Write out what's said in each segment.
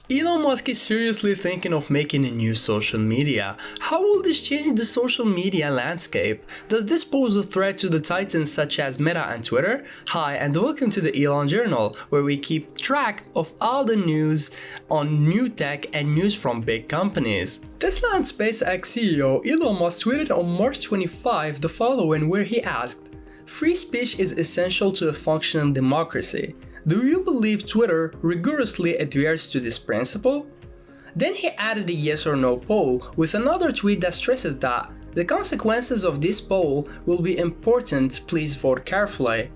Elon Musk is seriously thinking of making a new social media. How will this change the social media landscape? Does this pose a threat to the titans such as Meta and Twitter? Hi and welcome to the Elon Journal, where we keep track of all the news on new tech and news from big companies. Tesla and SpaceX CEO Elon Musk tweeted on March 25 the following, where he asked, "Free speech is essential to a functioning democracy. Do you believe Twitter rigorously adheres to this principle?" Then he added a yes or no poll with another tweet that stresses that the consequences of this poll will be important, please vote carefully.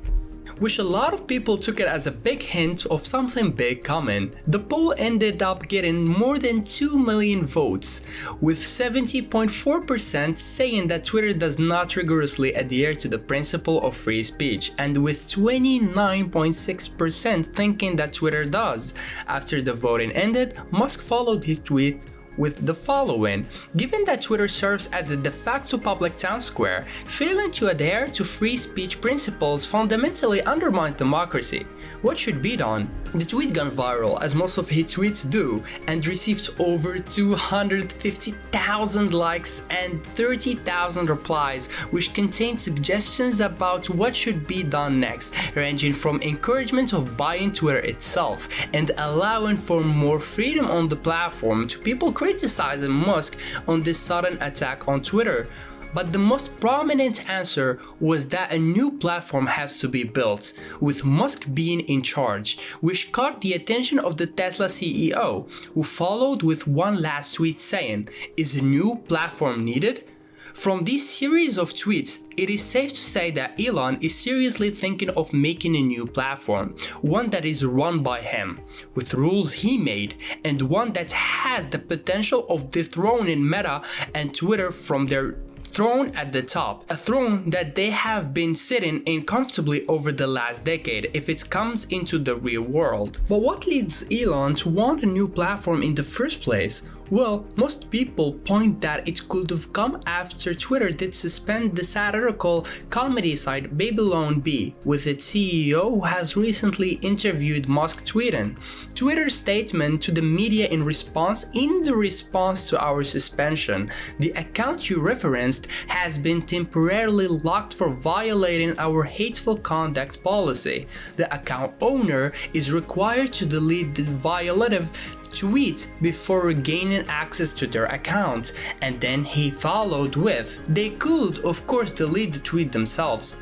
Which a lot of people took it as a big hint of something big coming. The poll ended up getting more than 2 million votes, with 70.4% saying that Twitter does not rigorously adhere to the principle of free speech, and with 29.6% thinking that Twitter does. After the voting ended, Musk followed his tweet with the following: "Given that Twitter serves as the de facto public town square, failing to adhere to free speech principles fundamentally undermines democracy. What should be done?" The tweet gone viral, as most of his tweets do, and received over 250,000 likes and 30,000 replies, which contained suggestions about what should be done next, ranging from encouragement of buying Twitter itself and allowing for more freedom on the platform to people criticizing Musk on this sudden attack on Twitter. But the most prominent answer was that a new platform has to be built, with Musk being in charge, which caught the attention of the Tesla CEO, who followed with one last tweet saying, "Is a new platform needed?" From this series of tweets, it is safe to say that Elon is seriously thinking of making a new platform, one that is run by him, with rules he made, and one that has the potential of dethroning Meta and Twitter from their throne at the top, a throne that they have been sitting in comfortably over the last decade if it comes into the real world. But what leads Elon to want a new platform in the first place? Well, most people point that it could have come after Twitter did suspend the satirical comedy site Babylon Bee, with its CEO who has recently interviewed Musk tweeting, "Twitter's statement to the media in the response to our suspension. The account you referenced has been temporarily locked for violating our hateful conduct policy. The account owner is required to delete the violative tweet before regaining access to their account." And then he followed with, "They could of course delete the tweet themselves,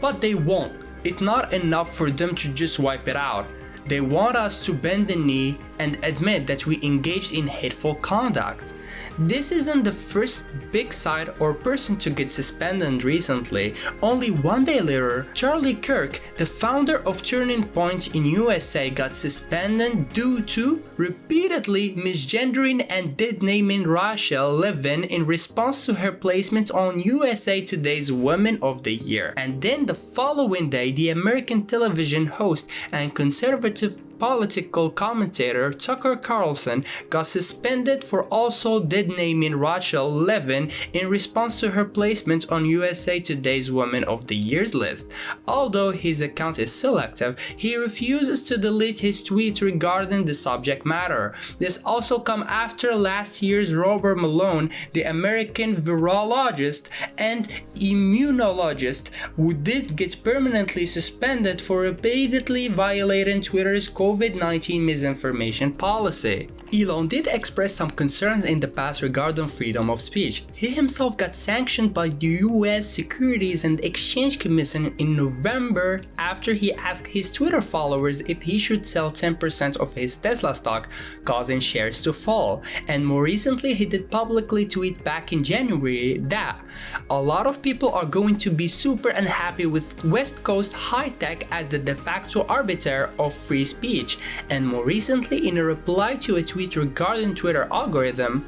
but they won't. It's not enough for them to just wipe it out. They want us to bend the knee and admit that we engaged in hateful conduct." This isn't the first big site or person to get suspended recently. Only one day later, Charlie Kirk, the founder of Turning Point in USA, got suspended due to repeatedly misgendering and dead-naming Rachel Levin in response to her placement on USA Today's Women of the Year. And then the following day, the American television host and conservative political commentator Tucker Carlson got suspended for also dead-naming Rachel Levin in response to her placement on USA Today's Women of the Year's list. Although his account is still active, he refuses to delete his tweets regarding the subject matter. This also come after last year's Robert Malone, the American virologist and immunologist, who did get permanently suspended for repeatedly violating Twitter's COVID-19 misinformation policy. Elon did express some concerns in the past regarding freedom of speech. He himself got sanctioned by the US Securities and Exchange Commission in November after he asked his Twitter followers if he should sell 10% of his Tesla stock, causing shares to fall. And more recently, he did publicly tweet back in January that a lot of people are going to be super unhappy with West Coast high tech as the de facto arbiter of free speech. And more recently, in a reply to a tweet regarding Twitter algorithm,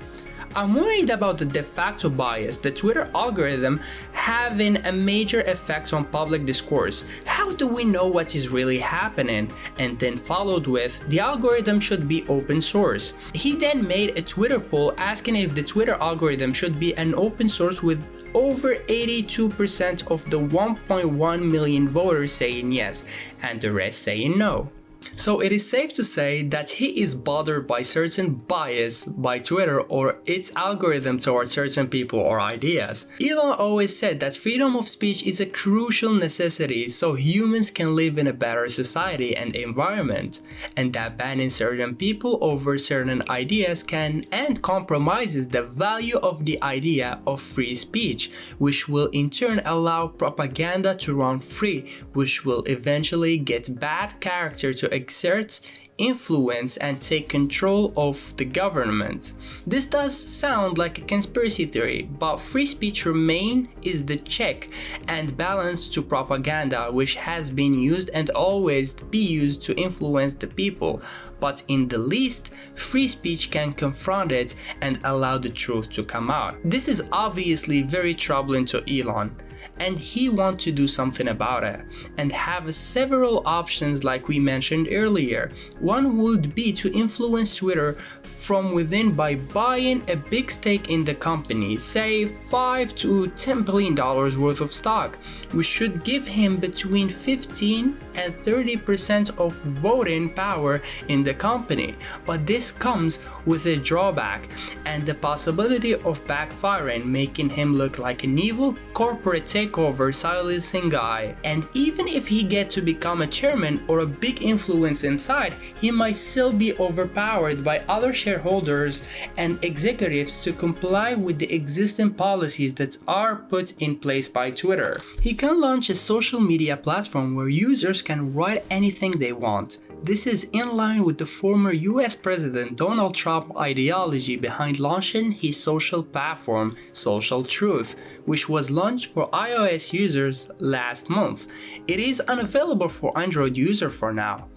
"I'm worried about the de facto bias, the Twitter algorithm having a major effect on public discourse. How do we know what is really happening?" And then followed with, "The algorithm should be open source." He then made a Twitter poll asking if the Twitter algorithm should be an open source, with over 82% of the 1.1 million voters saying yes, and the rest saying no. So it is safe to say that he is bothered by certain bias by Twitter or its algorithm towards certain people or ideas. Elon always said that freedom of speech is a crucial necessity so humans can live in a better society and environment, and that banning certain people over certain ideas can and compromises the value of the idea of free speech, which will in turn allow propaganda to run free, which will eventually get bad character to exert influence and take control of the government. This does sound like a conspiracy theory, but free speech is the check and balance to propaganda, which has been used and always be used to influence the people. But in the least, free speech can confront it and allow the truth to come out. This is obviously very troubling to Elon, and he wants to do something about it and have several options like we mentioned earlier. One would be to influence Twitter from within by buying a big stake in the company, say $5 to $10 billion worth of stock, which should give him between 15 and 30% of voting power in the company. But this comes with a drawback and the possibility of backfiring, making him look like an evil corporate takeover silencing guy. And even if he gets to become a chairman or a big influence inside, he might still be overpowered by other shareholders and executives to comply with the existing policies that are put in place by Twitter. He can launch a social media platform where users can write anything they want. This is in line with the former US President Donald Trump ideology behind launching his social platform, Social Truth, which was launched for iOS users last month. It is unavailable for Android users for now.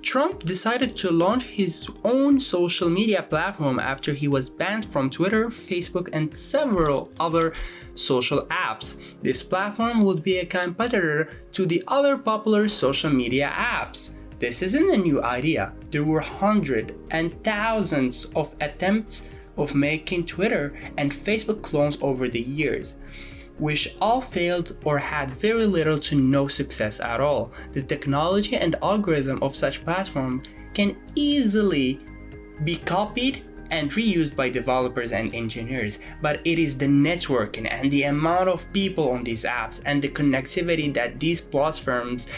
Trump decided to launch his own social media platform after he was banned from Twitter, Facebook, and several other social apps. This platform would be a competitor to the other popular social media apps. This isn't a new idea. There were hundreds and thousands of attempts of making Twitter and Facebook clones over the years, which all failed or had very little to no success at all. The technology and algorithm of such platform can easily be copied and reused by developers and engineers, but it is the networking and the amount of people on these apps and the connectivity that these platforms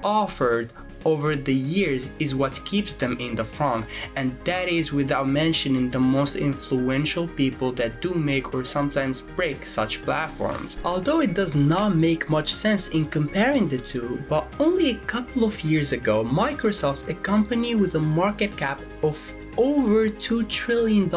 offered over the years is what keeps them in the front, and that is without mentioning the most influential people that do make or sometimes break such platforms. Although it does not make much sense in comparing the two, but only a couple of years ago, Microsoft, a company with a market cap of over $2 trillion,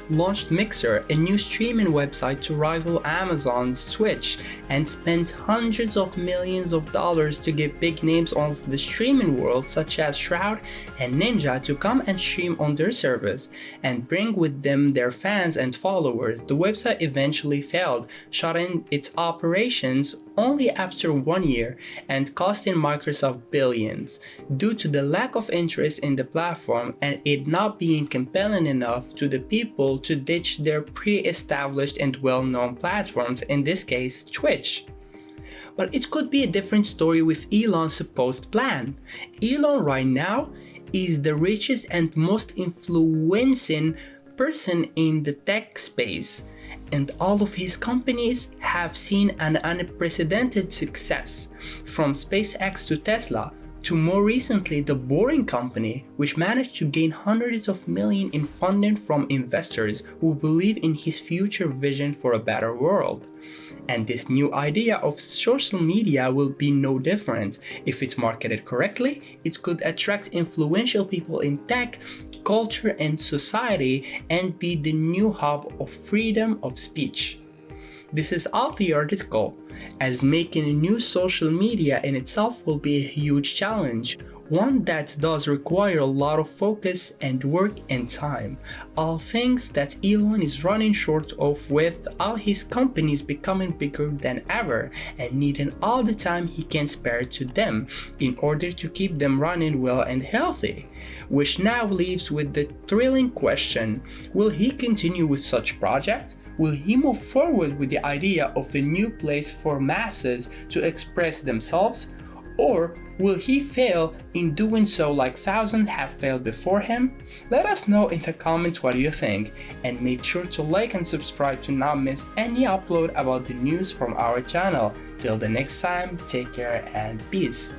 launched Mixer, a new streaming website to rival Amazon's Twitch, and spent hundreds of millions of dollars to get big names of the streaming world such as Shroud and Ninja to come and stream on their service and bring with them their fans and followers. The website eventually failed, shutting its operations only after 1 year and costing Microsoft billions due to the lack of interest in the platform and it not being compelling enough to the people to ditch their pre-established and well-known platforms, in this case Twitch. But it could be a different story with Elon's supposed plan. Elon right now is the richest and most influencing person in the tech space, and all of his companies have seen an unprecedented success, from SpaceX to Tesla, to more recently the Boring Company, which managed to gain hundreds of millions in funding from investors who believe in his future vision for a better world. And this new idea of social media will be no different. If it's marketed correctly, it could attract influential people in tech, culture, and society and be the new hub of freedom of speech. This is all theoretical, as making a new social media in itself will be a huge challenge, one that does require a lot of focus and work and time, all things that Elon is running short of, with all his companies becoming bigger than ever and needing all the time he can spare to them in order to keep them running well and healthy. Which now leaves with the thrilling question, will he continue with such projects? Will he move forward with the idea of a new place for masses to express themselves? Or will he fail in doing so like thousands have failed before him? Let us know in the comments what you think, and make sure to like and subscribe to not miss any upload about the news from our channel. Till the next time, take care and peace.